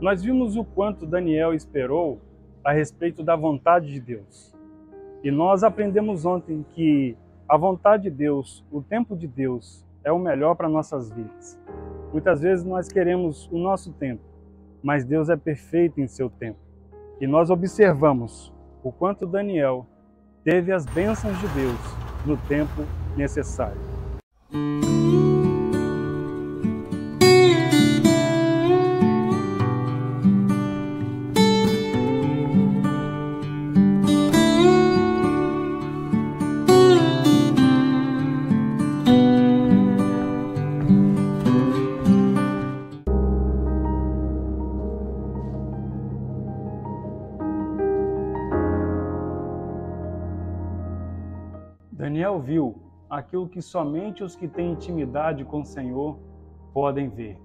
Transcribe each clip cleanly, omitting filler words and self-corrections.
Nós vimos o quanto Daniel esperou a respeito da vontade de Deus. E nós aprendemos ontem que a vontade de Deus, o tempo de Deus, é o melhor para nossas vidas. Muitas vezes nós queremos o nosso tempo, mas Deus é perfeito em seu tempo. E nós observamos o quanto Daniel teve as bênçãos de Deus no tempo necessário. Daniel viu aquilo que somente os que têm intimidade com o Senhor podem ver.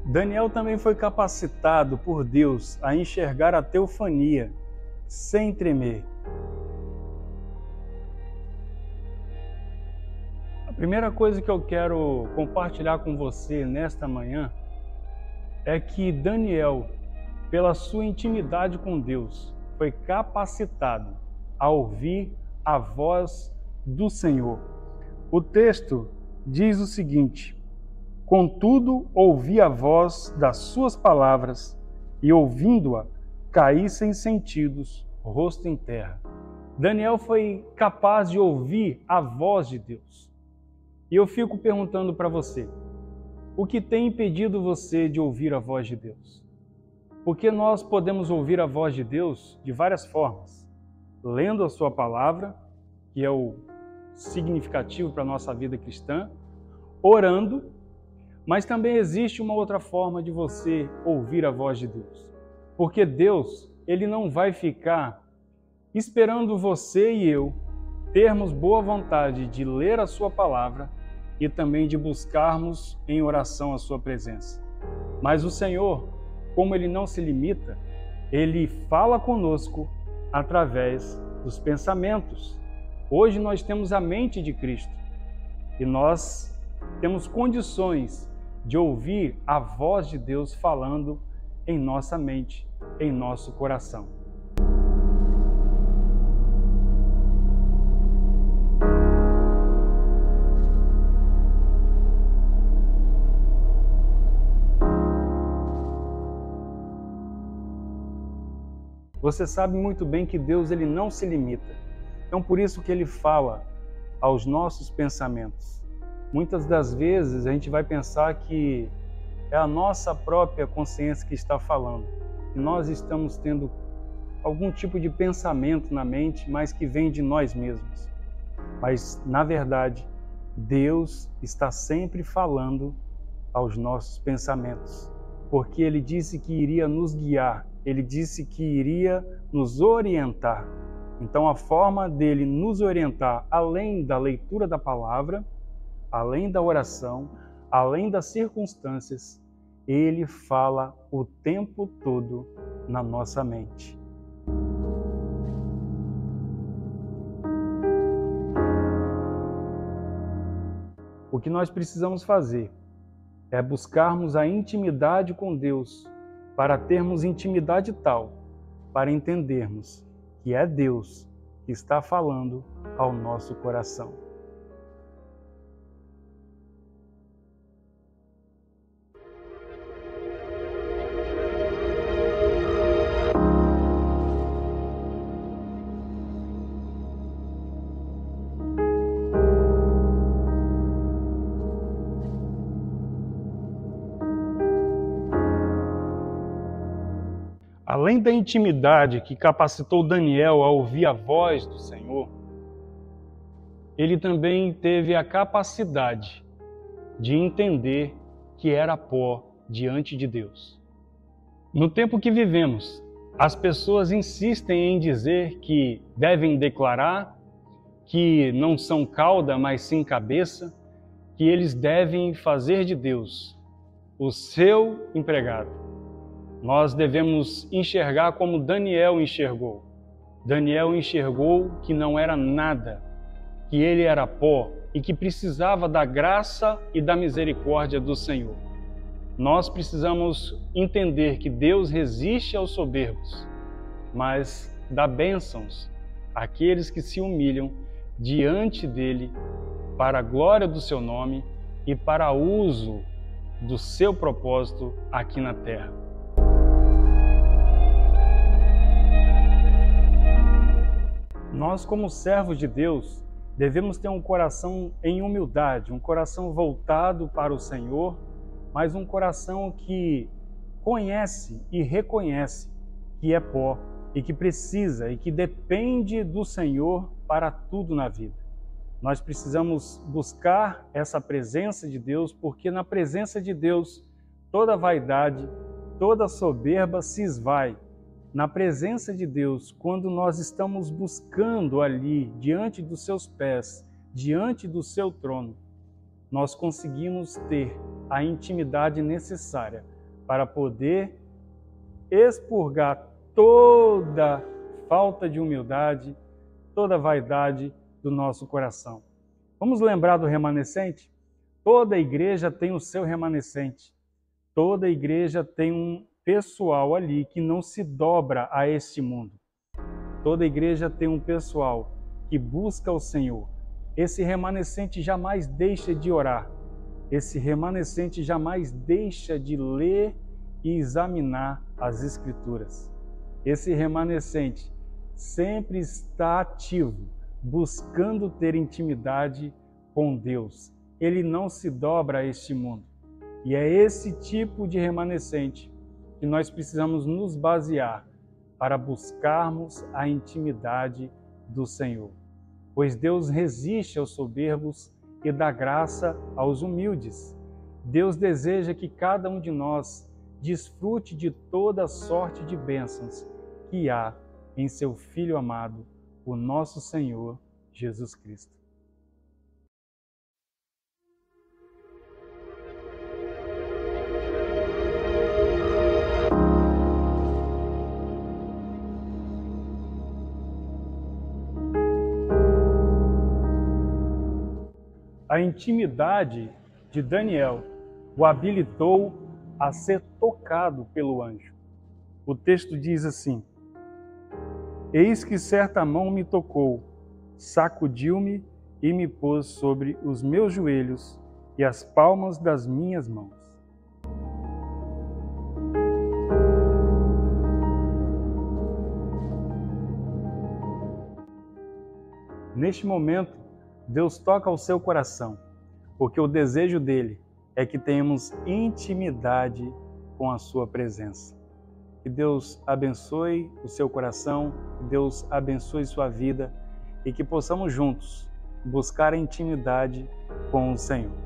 Daniel também foi capacitado por Deus a enxergar a teofania sem tremer. A primeira coisa que eu quero compartilhar com você nesta manhã é que Daniel, pela sua intimidade com Deus, foi capacitado a ouvir a voz do Senhor. O texto diz o seguinte: contudo, ouvi a voz das suas palavras e, ouvindo-a, caí sem sentidos, rosto em terra. Daniel foi capaz de ouvir a voz de Deus. E eu fico perguntando para você, o que tem impedido você de ouvir a voz de Deus? Porque nós podemos ouvir a voz de Deus de várias formas. Lendo a sua palavra, que é o significativo para a nossa vida cristã, orando, mas também existe uma outra forma de você ouvir a voz de Deus. Porque Deus, Ele não vai ficar esperando você e eu termos boa vontade de ler a sua palavra e também de buscarmos em oração a sua presença. Mas o Senhor, como Ele não se limita, Ele fala conosco através dos pensamentos. Hoje nós temos a mente de Cristo e nós temos condições de ouvir a voz de Deus falando em nossa mente, em nosso coração. Você sabe muito bem que Deus ele não se limita. Então por isso que Ele fala aos nossos pensamentos. Muitas das vezes a gente vai pensar que é a nossa própria consciência que está falando. E nós estamos tendo algum tipo de pensamento na mente, mas que vem de nós mesmos. Mas, na verdade, Deus está sempre falando aos nossos pensamentos. Porque Ele disse que iria nos guiar. Ele disse que iria nos orientar. Então, a forma dele nos orientar, além da leitura da palavra, além da oração, além das circunstâncias, Ele fala o tempo todo na nossa mente. O que nós precisamos fazer é buscarmos a intimidade com Deus, para termos intimidade tal, para entendermos que é Deus que está falando ao nosso coração. Além da intimidade que capacitou Daniel a ouvir a voz do Senhor, ele também teve a capacidade de entender que era pó diante de Deus. No tempo que vivemos, as pessoas insistem em dizer que devem declarar que não são cauda, mas sim cabeça, que eles devem fazer de Deus o seu empregado. Nós devemos enxergar como Daniel enxergou. Daniel enxergou que não era nada, que ele era pó e que precisava da graça e da misericórdia do Senhor. Nós precisamos entender que Deus resiste aos soberbos, mas dá bênçãos àqueles que se humilham diante dele para a glória do seu nome e para uso do seu propósito aqui na terra. Nós, como servos de Deus, devemos ter um coração em humildade, um coração voltado para o Senhor, mas um coração que conhece e reconhece que é pó e que precisa e que depende do Senhor para tudo na vida. Nós precisamos buscar essa presença de Deus, porque na presença de Deus toda vaidade, toda soberba se esvai. Na presença de Deus, quando nós estamos buscando ali, diante dos seus pés, diante do seu trono, nós conseguimos ter a intimidade necessária para poder expurgar toda falta de humildade, toda vaidade do nosso coração. Vamos lembrar do remanescente? Toda igreja tem o seu remanescente. Toda igreja tem um pessoal ali que não se dobra a este mundo. Toda igreja tem um pessoal que busca o Senhor. Esse remanescente jamais deixa de orar. Esse remanescente jamais deixa de ler e examinar as Escrituras. Esse remanescente sempre está ativo, buscando ter intimidade com Deus. Ele não se dobra a este mundo. E é esse tipo de remanescente que nós precisamos nos basear para buscarmos a intimidade do Senhor. Pois Deus resiste aos soberbos e dá graça aos humildes. Deus deseja que cada um de nós desfrute de toda sorte de bênçãos que há em seu Filho amado, o nosso Senhor Jesus Cristo. A intimidade de Daniel o habilitou a ser tocado pelo anjo. O texto diz assim: Eis que certa mão me tocou, sacudiu-me e me pôs sobre os meus joelhos e as palmas das minhas mãos. Neste momento, Deus toca o seu coração, porque o desejo dele é que tenhamos intimidade com a sua presença. Que Deus abençoe o seu coração, que Deus abençoe sua vida e que possamos juntos buscar a intimidade com o Senhor.